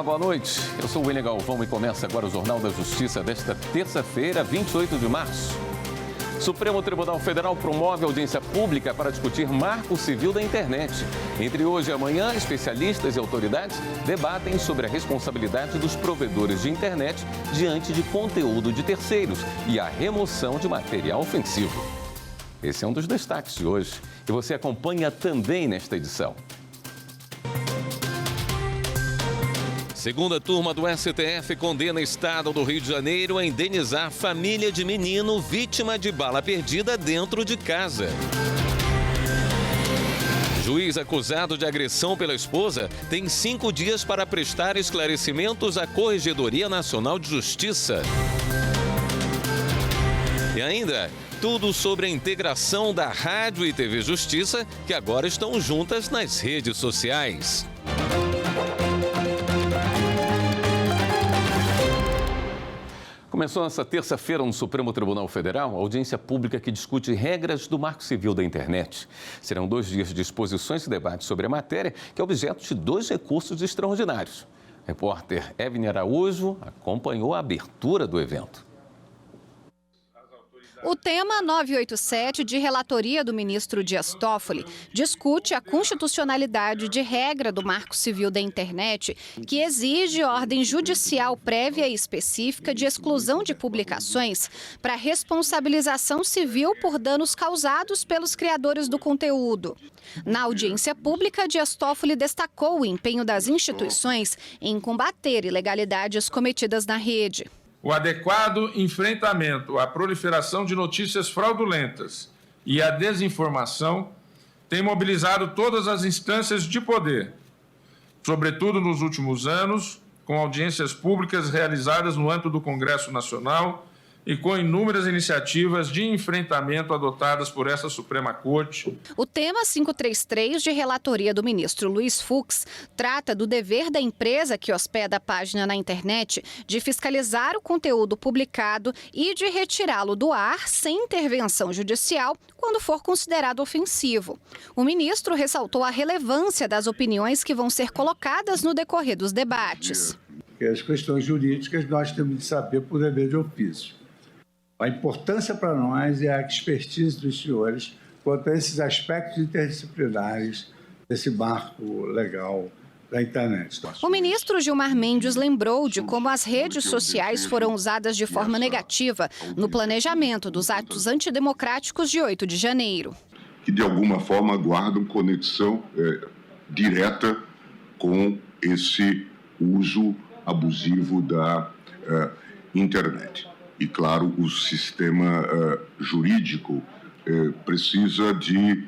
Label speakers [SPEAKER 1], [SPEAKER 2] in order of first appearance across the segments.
[SPEAKER 1] Olá, boa noite. Eu sou o William Galvão e começa agora o Jornal da Justiça desta terça-feira, 28 de março. Supremo Tribunal Federal promove audiência pública para discutir marco civil da internet. Entre hoje e amanhã, especialistas e autoridades debatem sobre a responsabilidade dos provedores de internet diante de conteúdo de terceiros e a remoção de material ofensivo. Esse é um dos destaques de hoje e você acompanha também nesta edição. Segunda turma do STF condena o Estado do Rio de Janeiro a indenizar família de menino vítima de bala perdida dentro de casa. Juiz acusado de agressão pela esposa tem 5 dias para prestar esclarecimentos à Corregedoria Nacional de Justiça. E ainda, tudo sobre a integração da Rádio e TV Justiça, que agora estão juntas nas redes sociais. Começou nesta terça-feira no Supremo Tribunal Federal a audiência pública que discute regras do Marco Civil da Internet. Serão 2 dias de exposições e debates sobre a matéria, que é objeto de 2 recursos extraordinários. O repórter Evne Araújo acompanhou a abertura do evento.
[SPEAKER 2] O tema 987, de relatoria do ministro Dias Toffoli, discute a constitucionalidade de regra do Marco Civil da Internet, que exige ordem judicial prévia e específica de exclusão de publicações para responsabilização civil por danos causados pelos criadores do conteúdo. Na audiência pública, Dias Toffoli destacou o empenho das instituições em combater ilegalidades cometidas na rede.
[SPEAKER 3] O adequado enfrentamento à proliferação de notícias fraudulentas e à desinformação tem mobilizado todas as instâncias de poder, sobretudo nos últimos anos, com audiências públicas realizadas no âmbito do Congresso Nacional e com inúmeras iniciativas de enfrentamento adotadas por essa Suprema Corte.
[SPEAKER 2] O tema 533, de relatoria do ministro Luiz Fux, trata do dever da empresa que hospeda a página na internet de fiscalizar o conteúdo publicado e de retirá-lo do ar sem intervenção judicial quando for considerado ofensivo. O ministro ressaltou a relevância das opiniões que vão ser colocadas no decorrer dos debates.
[SPEAKER 4] As questões jurídicas nós temos de saber por dever de ofício. A importância para nós é a expertise dos senhores quanto a esses aspectos interdisciplinares desse marco legal da internet.
[SPEAKER 2] O ministro Gilmar Mendes lembrou de como as redes sociais foram usadas de forma negativa no planejamento dos atos antidemocráticos de 8 de janeiro.
[SPEAKER 5] Que, de alguma forma, guardam conexão direta com esse uso abusivo da internet. E, claro, o sistema jurídico precisa de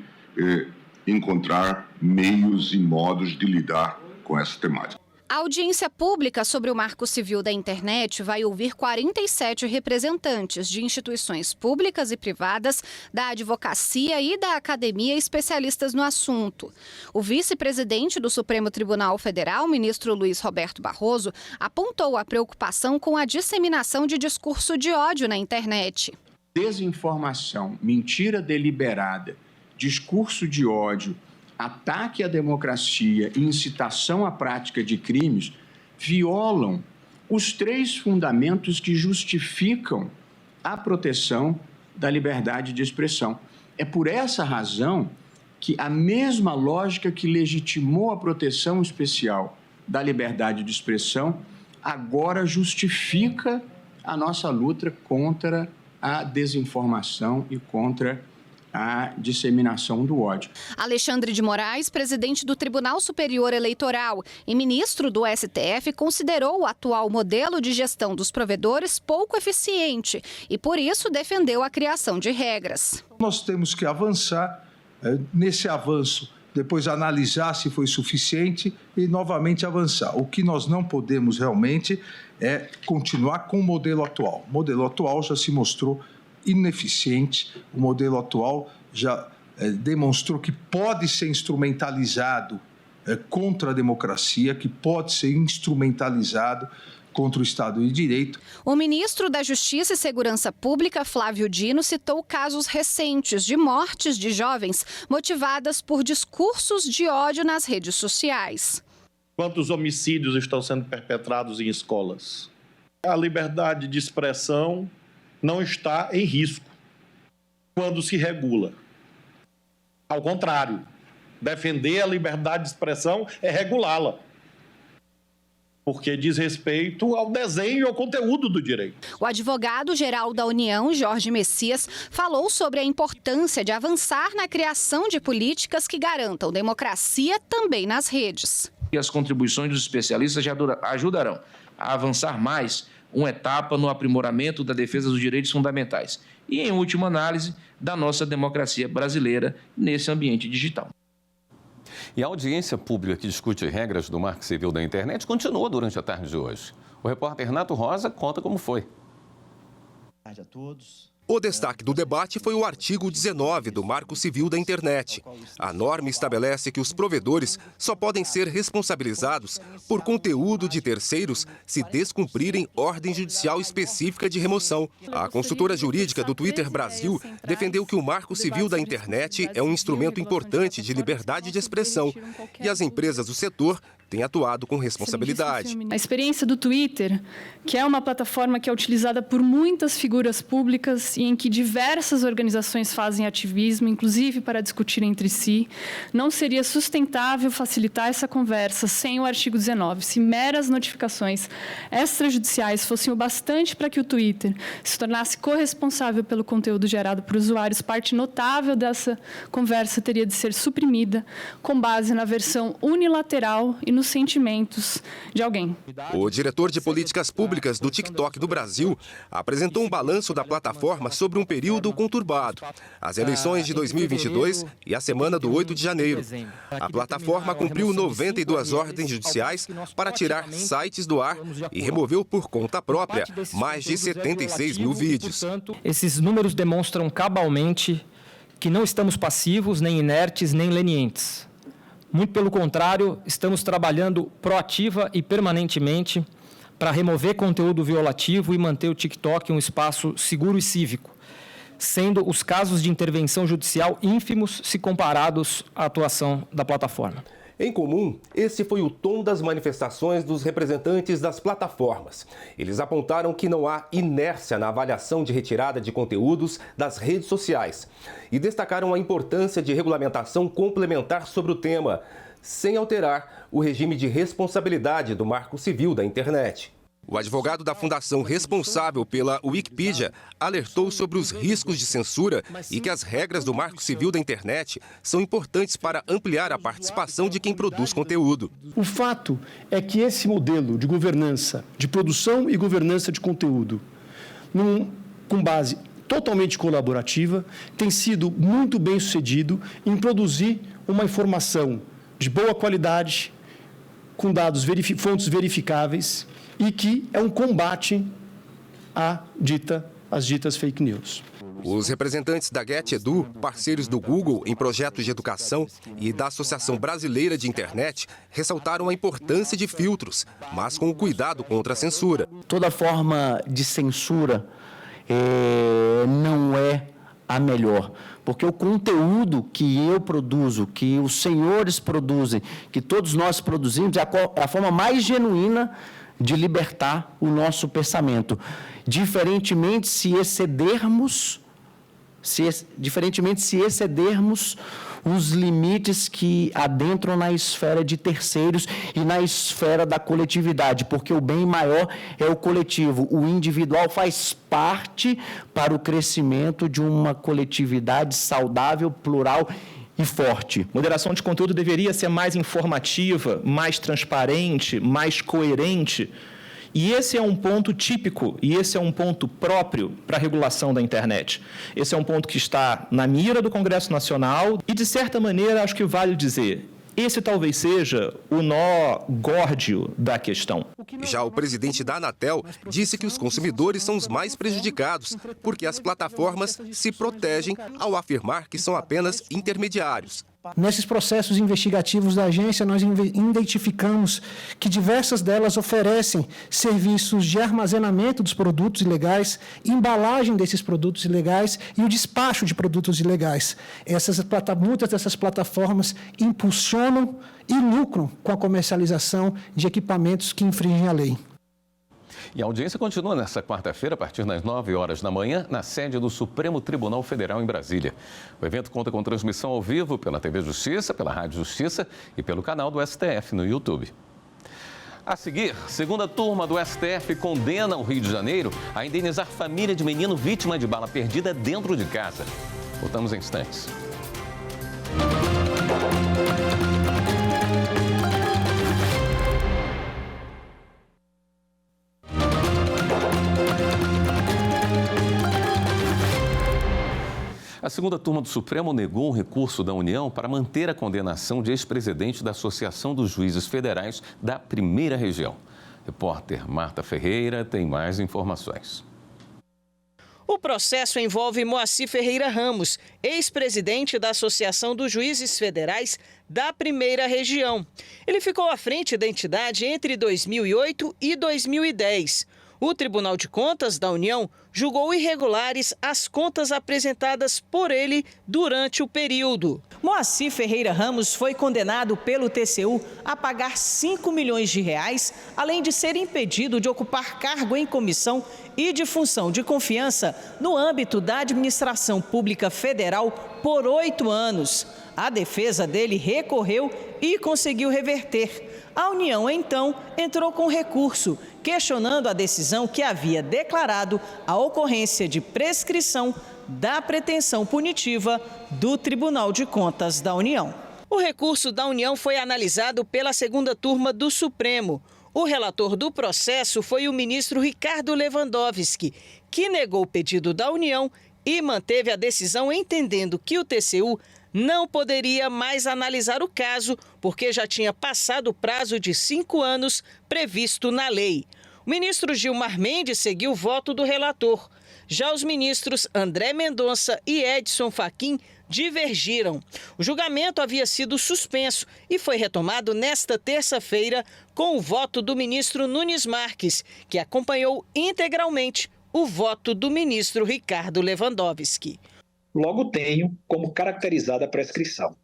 [SPEAKER 5] encontrar meios e modos de lidar com essa temática.
[SPEAKER 2] A audiência pública sobre o Marco Civil da Internet vai ouvir 47 representantes de instituições públicas e privadas, da advocacia e da academia especialistas no assunto. O vice-presidente do Supremo Tribunal Federal, ministro Luiz Roberto Barroso, apontou a preocupação com a disseminação de discurso de ódio na internet.
[SPEAKER 6] Desinformação, mentira deliberada, discurso de ódio, ataque à democracia e incitação à prática de crimes violam os 3 fundamentos que justificam a proteção da liberdade de expressão. É por essa razão que a mesma lógica que legitimou a proteção especial da liberdade de expressão agora justifica a nossa luta contra a desinformação e contra a disseminação do ódio.
[SPEAKER 2] Alexandre de Moraes, presidente do Tribunal Superior Eleitoral e ministro do STF, considerou o atual modelo de gestão dos provedores pouco eficiente e, por isso, defendeu a criação de regras.
[SPEAKER 4] Nós temos que avançar, nesse avanço, depois analisar se foi suficiente e novamente avançar. O que nós não podemos realmente é continuar com o modelo atual. O modelo atual já se mostrou ineficiente, o modelo atual já demonstrou que pode ser instrumentalizado contra a democracia, que pode ser instrumentalizado contra o Estado de Direito.
[SPEAKER 2] O ministro da Justiça e Segurança Pública, Flávio Dino, citou casos recentes de mortes de jovens motivadas por discursos de ódio nas redes sociais.
[SPEAKER 7] Quantos homicídios estão sendo perpetrados em escolas? A liberdade de expressão não está em risco quando se regula. Ao contrário, defender a liberdade de expressão é regulá-la, porque diz respeito ao desenho e ao conteúdo do direito.
[SPEAKER 2] O advogado-geral da União, Jorge Messias, falou sobre a importância de avançar na criação de políticas que garantam democracia também nas redes.
[SPEAKER 8] E as contribuições dos especialistas já ajudarão a avançar mais uma etapa no aprimoramento da defesa dos direitos fundamentais e, em última análise, da nossa democracia brasileira nesse ambiente digital.
[SPEAKER 1] E a audiência pública que discute regras do Marco Civil da Internet continuou durante a tarde de hoje. O repórter Renato Rosa conta como foi.
[SPEAKER 9] Boa tarde a todos.
[SPEAKER 10] O destaque do debate foi o artigo 19 do Marco Civil da Internet. A norma estabelece que os provedores só podem ser responsabilizados por conteúdo de terceiros se descumprirem ordem judicial específica de remoção. A consultora jurídica do Twitter Brasil defendeu que o Marco Civil da Internet é um instrumento importante de liberdade de expressão e as empresas do setor têm atuado com responsabilidade.
[SPEAKER 11] A experiência do Twitter, que é uma plataforma que é utilizada por muitas figuras públicas e em que diversas organizações fazem ativismo, inclusive para discutir entre si, não seria sustentável facilitar essa conversa sem o artigo 19. Se meras notificações extrajudiciais fossem o bastante para que o Twitter se tornasse corresponsável pelo conteúdo gerado por usuários, parte notável dessa conversa teria de ser suprimida com base na versão unilateral e nos sentimentos de alguém.
[SPEAKER 10] O diretor de políticas públicas do TikTok do Brasil apresentou um balanço da plataforma sobre um período conturbado, as eleições de 2022 e a semana do 8 de janeiro. A plataforma cumpriu 92 ordens judiciais para tirar sites do ar e removeu por conta própria mais de 76 mil vídeos.
[SPEAKER 12] Esses números demonstram cabalmente que não estamos passivos, nem inertes, nem lenientes. Muito pelo contrário, estamos trabalhando proativa e permanentemente para remover conteúdo violativo e manter o TikTok um espaço seguro e cívico, sendo os casos de intervenção judicial ínfimos se comparados à atuação da plataforma.
[SPEAKER 10] Em comum, esse foi o tom das manifestações dos representantes das plataformas. Eles apontaram que não há inércia na avaliação de retirada de conteúdos das redes sociais e destacaram a importância de regulamentação complementar sobre o tema, sem alterar o regime de responsabilidade do Marco Civil da Internet. O advogado da fundação responsável pela Wikipedia alertou sobre os riscos de censura e que as regras do Marco Civil da Internet são importantes para ampliar a participação de quem produz conteúdo.
[SPEAKER 13] O fato é que esse modelo de governança, de produção e governança de conteúdo, com base totalmente colaborativa, tem sido muito bem sucedido em produzir uma informação de boa qualidade, com dados fontes verificáveis, e que é um combate às ditas fake news.
[SPEAKER 10] Os representantes da GetEdu, parceiros do Google em projetos de educação e da Associação Brasileira de Internet, ressaltaram a importância de filtros, mas com o cuidado contra a censura.
[SPEAKER 9] Toda forma de censura não é a melhor, porque o conteúdo que eu produzo, que os senhores produzem, que todos nós produzimos, é a forma mais genuína de libertar o nosso pensamento. Diferentemente se excedermos os limites que adentram na esfera de terceiros e na esfera da coletividade, porque o bem maior é o coletivo. O individual faz parte para o crescimento de uma coletividade saudável, plural e forte.
[SPEAKER 12] Moderação de conteúdo deveria ser mais informativa, mais transparente, mais coerente. E esse é um ponto típico, e esse é um ponto próprio para a regulação da internet. Esse é um ponto que está na mira do Congresso Nacional e, de certa maneira, acho que vale dizer, esse talvez seja o nó górdio da questão.
[SPEAKER 10] Já o presidente da Anatel disse que os consumidores são os mais prejudicados, porque as plataformas se protegem ao afirmar que são apenas intermediários.
[SPEAKER 14] Nesses processos investigativos da agência, nós identificamos que diversas delas oferecem serviços de armazenamento dos produtos ilegais, embalagem desses produtos ilegais e o despacho de produtos ilegais. Muitas dessas plataformas impulsionam e lucram com a comercialização de equipamentos que infringem a lei.
[SPEAKER 1] E a audiência continua nesta quarta-feira, a partir das 9 horas da manhã, na sede do Supremo Tribunal Federal em Brasília. O evento conta com transmissão ao vivo pela TV Justiça, pela Rádio Justiça e pelo canal do STF no YouTube. A seguir, segunda turma do STF condena o Rio de Janeiro a indenizar família de menino vítima de bala perdida dentro de casa. Voltamos em instantes. A segunda turma do Supremo negou um recurso da União para manter a condenação de ex-presidente da Associação dos Juízes Federais da Primeira Região. Repórter Marta Ferreira tem mais informações.
[SPEAKER 15] O processo envolve Moacir Ferreira Ramos, ex-presidente da Associação dos Juízes Federais da Primeira Região. Ele ficou à frente da entidade entre 2008 e 2010. O Tribunal de Contas da União julgou irregulares as contas apresentadas por ele durante o período. Moacir Ferreira Ramos foi condenado pelo TCU a pagar 5 milhões de reais, além de ser impedido de ocupar cargo em comissão e de função de confiança no âmbito da administração pública federal por 8 anos. A defesa dele recorreu e conseguiu reverter. A União, então, entrou com recurso, questionando a decisão que havia declarado a ocorrência de prescrição da pretensão punitiva do Tribunal de Contas da União. O recurso da União foi analisado pela segunda turma do Supremo. O relator do processo foi o ministro Ricardo Lewandowski, que negou o pedido da União e manteve a decisão entendendo que o TCU não poderia mais analisar o caso porque já tinha passado o prazo de 5 anos previsto na lei. O ministro Gilmar Mendes seguiu o voto do relator. Já os ministros André Mendonça e Edson Fachin divergiram. O julgamento havia sido suspenso e foi retomado nesta terça-feira com o voto do ministro Nunes Marques, que acompanhou integralmente o voto do ministro Ricardo Lewandowski.
[SPEAKER 16] Logo tenho como caracterizada a prescrição.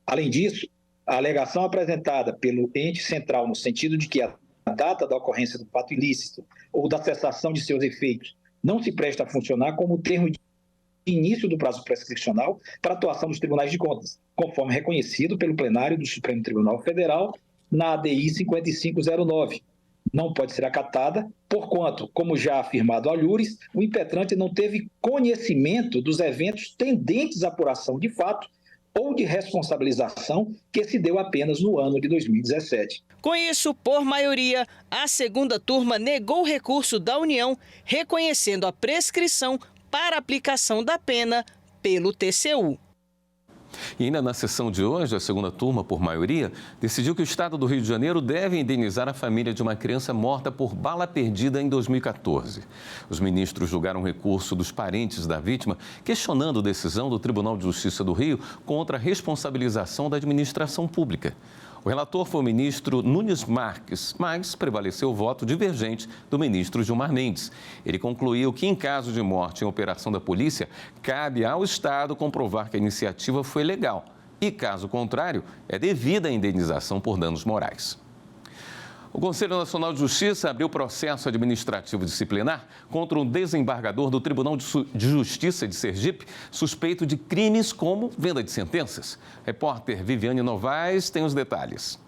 [SPEAKER 16] Além disso, a alegação apresentada pelo ente central no sentido de que a data da ocorrência do fato ilícito ou da cessação de seus efeitos não se presta a funcionar como termo de início do prazo prescricional para a atuação dos tribunais de contas, conforme reconhecido pelo plenário do Supremo Tribunal Federal na ADI 5509. Não pode ser acatada, porquanto, como já afirmado a Alhures, o impetrante não teve conhecimento dos eventos tendentes à apuração de fato ou de responsabilização que se deu apenas no ano de 2017.
[SPEAKER 15] Com isso, por maioria, a segunda turma negou o recurso da União, reconhecendo a prescrição para aplicação da pena pelo TCU.
[SPEAKER 1] E ainda na sessão de hoje, a segunda turma, por maioria, decidiu que o Estado do Rio de Janeiro deve indenizar a família de uma criança morta por bala perdida em 2014. Os ministros julgaram o recurso dos parentes da vítima, questionando a decisão do Tribunal de Justiça do Rio contra a responsabilização da administração pública. O relator foi o ministro Nunes Marques, mas prevaleceu o voto divergente do ministro Gilmar Mendes. Ele concluiu que, em caso de morte em operação da polícia, cabe ao Estado comprovar que a iniciativa foi legal e, caso contrário, é devida a indenização por danos morais. O Conselho Nacional de Justiça abriu processo administrativo disciplinar contra um desembargador do Tribunal de Justiça de Sergipe, suspeito de crimes como venda de sentenças. Repórter Viviane Novaes tem os detalhes.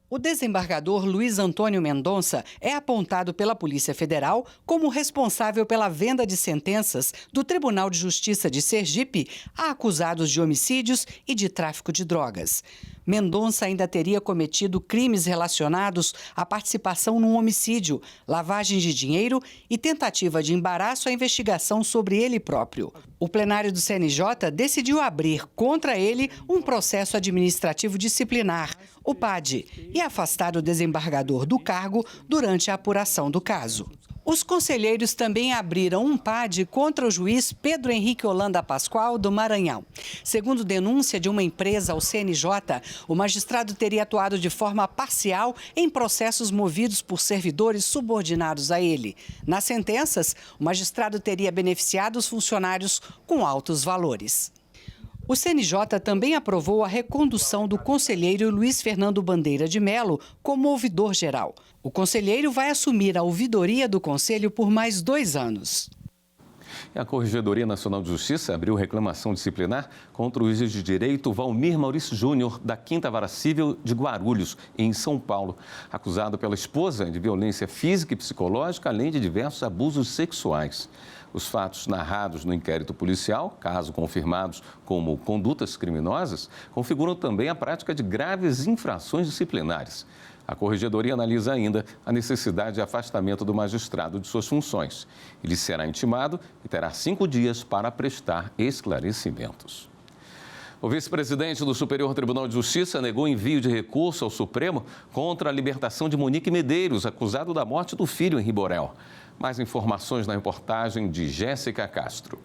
[SPEAKER 17] O desembargador Luiz Antônio Mendonça é apontado pela Polícia Federal como responsável pela venda de sentenças do Tribunal de Justiça de Sergipe a acusados de homicídios e de tráfico de drogas. Mendonça ainda teria cometido crimes relacionados à participação num homicídio, lavagem de dinheiro e tentativa de embaraço à investigação sobre ele próprio. O plenário do CNJ decidiu abrir contra ele um processo administrativo disciplinar, o PAD, e afastar o desembargador do cargo durante a apuração do caso. Os conselheiros também abriram um PAD contra o juiz Pedro Henrique Holanda Pascoal, do Maranhão. Segundo denúncia de uma empresa ao CNJ, o magistrado teria atuado de forma parcial em processos movidos por servidores subordinados a ele. Nas sentenças, o magistrado teria beneficiado os funcionários com altos valores. O CNJ também aprovou a recondução do conselheiro Luiz Fernando Bandeira de Mello como ouvidor geral. O conselheiro vai assumir a ouvidoria do Conselho por mais 2 anos.
[SPEAKER 1] A Corregedoria Nacional de Justiça abriu reclamação disciplinar contra o juiz de direito Valmir Maurício Júnior, da 5ª Vara Civil de Guarulhos, em São Paulo, acusado pela esposa de violência física e psicológica, além de diversos abusos sexuais. Os fatos narrados no inquérito policial, caso confirmados como condutas criminosas, configuram também a prática de graves infrações disciplinares. A Corregedoria analisa ainda a necessidade de afastamento do magistrado de suas funções. Ele será intimado e terá 5 dias para prestar esclarecimentos. O vice-presidente do Superior Tribunal de Justiça negou envio de recurso ao Supremo contra a libertação de Monique Medeiros, acusado da morte do filho em Riborel. Mais informações na reportagem de Jéssica Castro.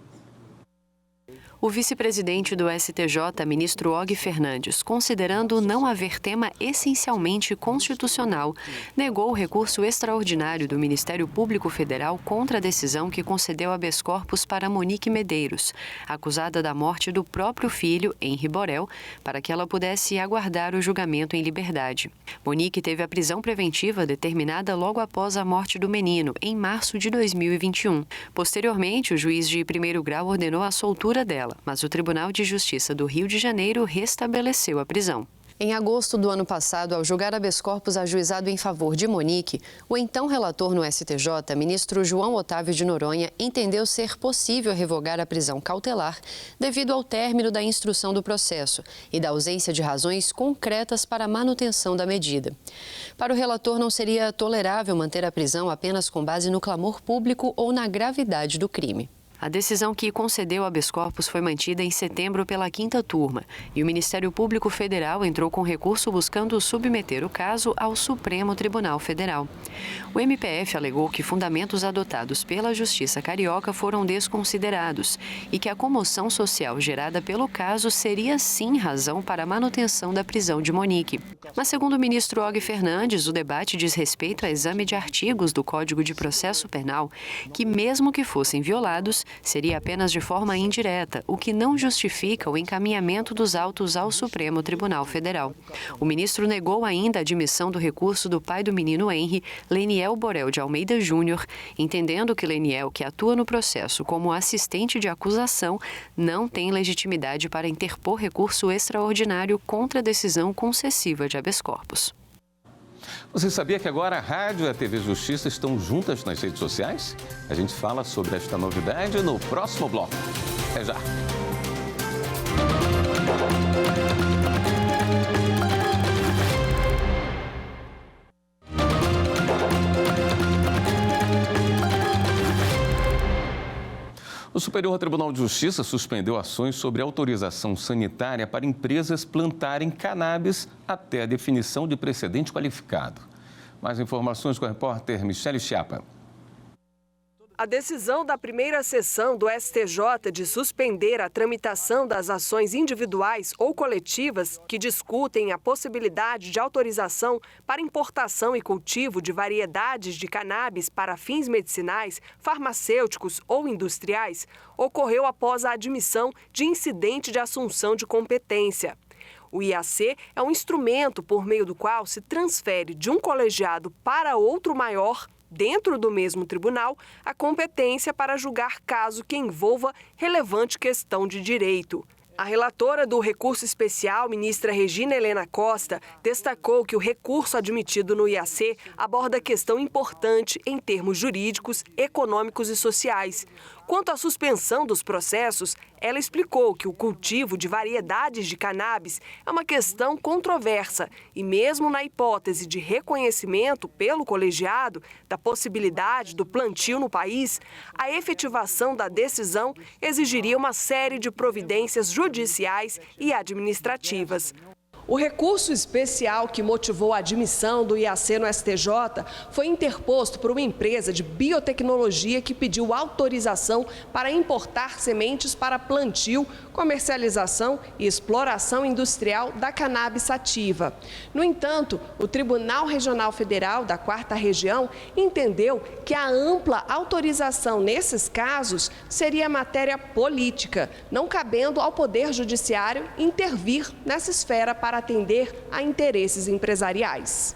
[SPEAKER 18] O vice-presidente do STJ, ministro Og Fernandes, considerando não haver tema essencialmente constitucional, negou o recurso extraordinário do Ministério Público Federal contra a decisão que concedeu habeas corpus para Monique Medeiros, acusada da morte do próprio filho, Henri Borel, para que ela pudesse aguardar o julgamento em liberdade. Monique teve a prisão preventiva determinada logo após a morte do menino, em março de 2021. Posteriormente, o juiz de primeiro grau ordenou a soltura dela, mas o Tribunal de Justiça do Rio de Janeiro restabeleceu a prisão. Em agosto do ano passado, ao julgar habeas corpus ajuizado em favor de Monique, o então relator no STJ, ministro João Otávio de Noronha, entendeu ser possível revogar a prisão cautelar devido ao término da instrução do processo e da ausência de razões concretas para a manutenção da medida. Para o relator, não seria tolerável manter a prisão apenas com base no clamor público ou na gravidade do crime. A decisão que concedeu habeas corpus foi mantida em setembro pela 5ª turma e o Ministério Público Federal entrou com recurso buscando submeter o caso ao Supremo Tribunal Federal. O MPF alegou que fundamentos adotados pela Justiça Carioca foram desconsiderados e que a comoção social gerada pelo caso seria sim razão para a manutenção da prisão de Monique. Mas, segundo o ministro Og Fernandes, o debate diz respeito a exame de artigos do Código de Processo Penal que, mesmo que fossem violados, seria apenas de forma indireta, o que não justifica o encaminhamento dos autos ao Supremo Tribunal Federal. O ministro negou ainda a admissão do recurso do pai do menino Henri, Leniel Borel de Almeida Júnior, entendendo que Leniel, que atua no processo como assistente de acusação, não tem legitimidade para interpor recurso extraordinário contra a decisão concessiva de habeas corpus.
[SPEAKER 1] Você sabia que agora a rádio e a TV Justiça estão juntas nas redes sociais? A gente fala sobre esta novidade no próximo bloco. Até já! O Superior Tribunal de Justiça suspendeu ações sobre autorização sanitária para empresas plantarem cannabis até a definição de precedente qualificado. Mais informações com a repórter Michele Chiapa.
[SPEAKER 19] A decisão da primeira sessão do STJ de suspender a tramitação das ações individuais ou coletivas que discutem a possibilidade de autorização para importação e cultivo de variedades de cannabis para fins medicinais, farmacêuticos ou industriais ocorreu após a admissão de incidente de assunção de competência. O IAC é um instrumento por meio do qual se transfere de um colegiado para outro maior, dentro do mesmo tribunal, a competência para julgar caso que envolva relevante questão de direito. A relatora do recurso especial, ministra Regina Helena Costa, destacou que o recurso admitido no IAC aborda questão importante em termos jurídicos, econômicos e sociais. Quanto à suspensão dos processos, ela explicou que o cultivo de variedades de cannabis é uma questão controversa e mesmo na hipótese de reconhecimento pelo colegiado da possibilidade do plantio no país, a efetivação da decisão exigiria uma série de providências judiciais e administrativas. O recurso especial que motivou a admissão do IAC no STJ foi interposto por uma empresa de biotecnologia que pediu autorização para importar sementes para plantio, comercialização e exploração industrial da cannabis sativa. No entanto, o Tribunal Regional Federal da 4ª Região entendeu que a ampla autorização nesses casos seria matéria política, não cabendo ao Poder Judiciário intervir nessa esfera para atender a interesses empresariais.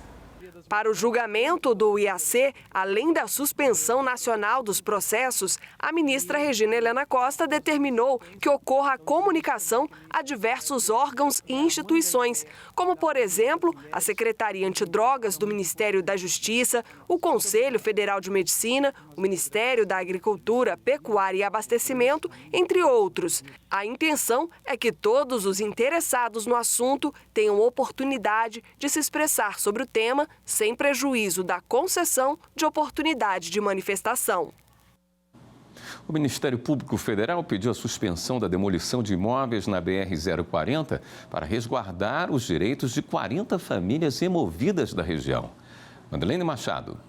[SPEAKER 19] Para o julgamento do IAC, além da suspensão nacional dos processos, a ministra Regina Helena Costa determinou que ocorra a comunicação a diversos órgãos e instituições, como, por exemplo, a Secretaria Antidrogas do Ministério da Justiça, o Conselho Federal de Medicina, o Ministério da Agricultura, Pecuária e Abastecimento, entre outros. A intenção é que todos os interessados no assunto tenham oportunidade de se expressar sobre o tema, sem prejuízo da concessão de oportunidade de manifestação.
[SPEAKER 1] O Ministério Público Federal pediu a suspensão da demolição de imóveis na BR-040 para resguardar os direitos de 40 famílias removidas da região. Madeleine Machado.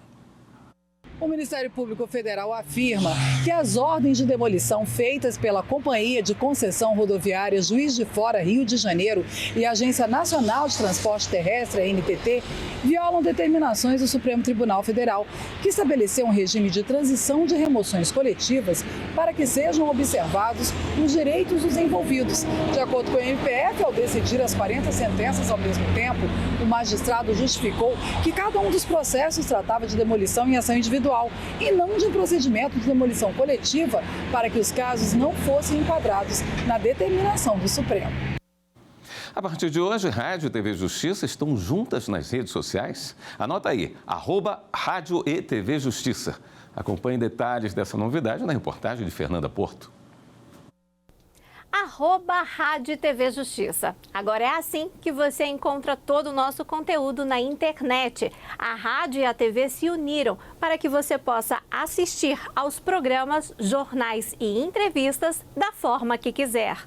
[SPEAKER 20] O Ministério Público Federal afirma que as ordens de demolição feitas pela Companhia de Concessão Rodoviária Juiz de Fora, Rio de Janeiro, e a Agência Nacional de Transporte Terrestre, a ANTT, violam determinações do Supremo Tribunal Federal, que estabeleceu um regime de transição de remoções coletivas para que sejam observados os direitos dos envolvidos. De acordo com o MPF, ao decidir as 40 sentenças ao mesmo tempo, o magistrado justificou que cada um dos processos tratava de demolição em ação individual e não de um procedimento de demolição coletiva, para que os casos não fossem enquadrados na determinação do Supremo.
[SPEAKER 1] A partir de hoje, Rádio e TV Justiça estão juntas nas redes sociais. Anota aí, @Rádio e TV Justiça. Acompanhe detalhes dessa novidade na reportagem de Fernanda Porto.
[SPEAKER 21] @Rádio TV Justiça. Agora é assim que você encontra todo o nosso conteúdo na internet. A rádio e a TV se uniram para que você possa assistir aos programas, jornais e entrevistas da forma que quiser.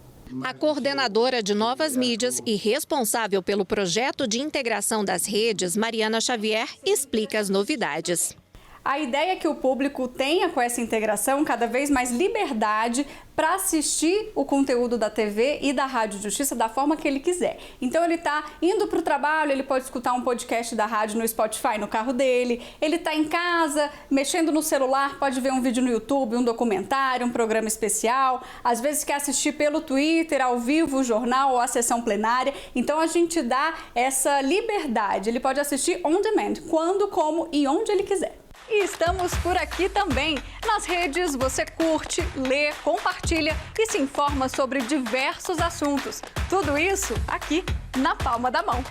[SPEAKER 2] A coordenadora de novas mídias e responsável pelo projeto de integração das redes, Mariana Xavier, explica as novidades.
[SPEAKER 22] A ideia é que o público tenha com essa integração cada vez mais liberdade para assistir o conteúdo da TV e da Rádio Justiça da forma que ele quiser. Então ele está indo para o trabalho, ele pode escutar um podcast da rádio no Spotify no carro dele, ele está em casa, mexendo no celular, pode ver um vídeo no YouTube, um documentário, um programa especial, às vezes quer assistir pelo Twitter, ao vivo, o jornal ou a sessão plenária. Então a gente dá essa liberdade, ele pode assistir on demand, quando, como e onde ele quiser.
[SPEAKER 11] E estamos por aqui também. Nas redes você curte, lê, compartilha e se informa sobre diversos assuntos. Tudo isso aqui na palma da mão.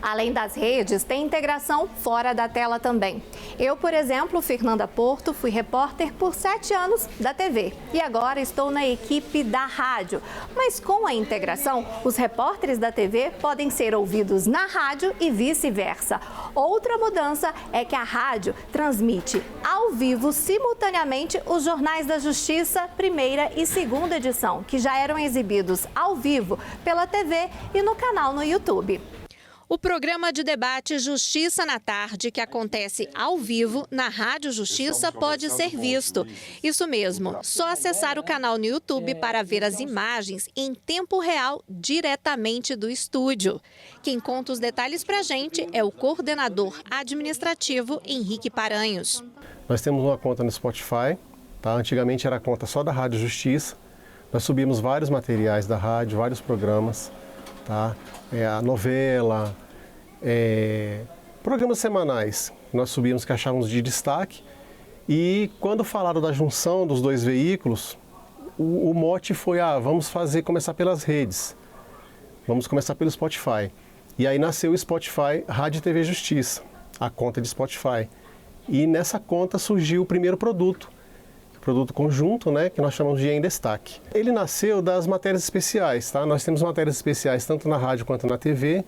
[SPEAKER 21] Além das redes, tem integração fora da tela também. Eu, por exemplo, Fernanda Porto, fui repórter por 7 anos da TV e agora estou na equipe da rádio. Mas com a integração, os repórteres da TV podem ser ouvidos na rádio e vice-versa. Outra mudança é que a rádio transmite ao vivo simultaneamente os jornais da Justiça, primeira e segunda edição, que já eram exibidos ao vivo pela TV e no canal no YouTube.
[SPEAKER 2] O programa de debate Justiça na Tarde, que acontece ao vivo na Rádio Justiça, pode ser visto. Isso mesmo, só acessar o canal no YouTube para ver as imagens em tempo real diretamente do estúdio. Quem conta os detalhes para a gente é o coordenador administrativo Henrique Paranhos.
[SPEAKER 23] Nós temos uma conta no Spotify, tá? Antigamente era a conta só da Rádio Justiça. Nós subimos vários materiais da rádio, vários programas, tá? A novela, programas semanais, nós subimos que achávamos de destaque. E quando falaram da junção dos dois veículos, o mote foi, vamos começar pelas redes, vamos começar pelo Spotify. E aí nasceu o Spotify Rádio e TV Justiça, a conta de Spotify. E nessa conta surgiu o primeiro produto conjunto, né, que nós chamamos de Em Destaque. Ele nasceu das matérias especiais, tá? Nós temos matérias especiais tanto na rádio quanto na TV.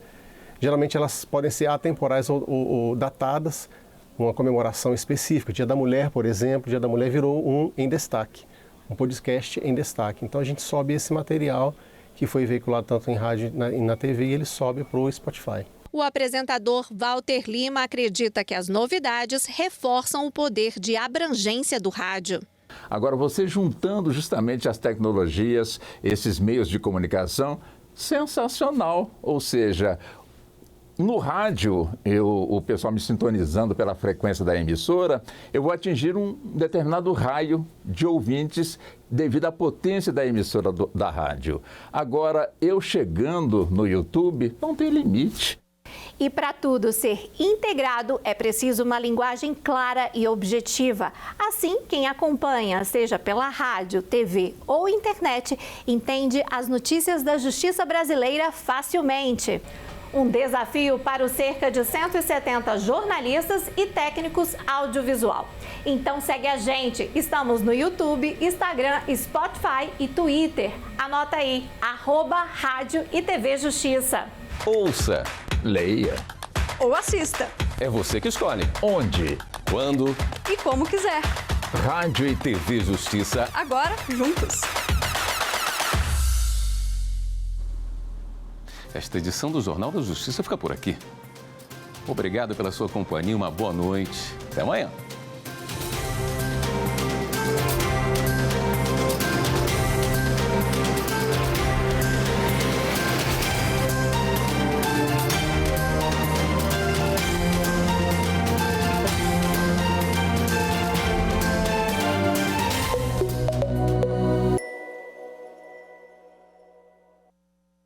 [SPEAKER 23] Geralmente elas podem ser atemporais ou datadas, uma comemoração específica. Dia da Mulher, por exemplo, Dia da Mulher virou um Em Destaque, um podcast em destaque. Então a gente sobe esse material que foi veiculado tanto em rádio e na TV, e ele sobe para o Spotify.
[SPEAKER 21] O apresentador Walter Lima acredita que as novidades reforçam o poder de abrangência do rádio.
[SPEAKER 3] Agora, você juntando justamente as tecnologias, esses meios de comunicação, sensacional. Ou seja, no rádio, o pessoal me sintonizando pela frequência da emissora, eu vou atingir um determinado raio de ouvintes devido à potência da emissora da rádio. Agora, eu chegando no YouTube, não tem limite.
[SPEAKER 21] E para tudo ser integrado, é preciso uma linguagem clara e objetiva. Assim, quem acompanha, seja pela rádio, TV ou internet, entende as notícias da justiça brasileira facilmente. Um desafio para os cerca de 170 jornalistas e técnicos audiovisual. Então segue a gente, estamos no YouTube, Instagram, Spotify e Twitter. Anota aí, @Rádio e TV Justiça.
[SPEAKER 1] Ouça, leia
[SPEAKER 22] ou assista.
[SPEAKER 1] É você que escolhe.
[SPEAKER 3] Onde?
[SPEAKER 1] Quando?
[SPEAKER 22] E como quiser.
[SPEAKER 1] Rádio e TV Justiça.
[SPEAKER 22] Agora, juntos.
[SPEAKER 1] Esta edição do Jornal da Justiça fica por aqui. Obrigado pela sua companhia, uma boa noite. Até amanhã.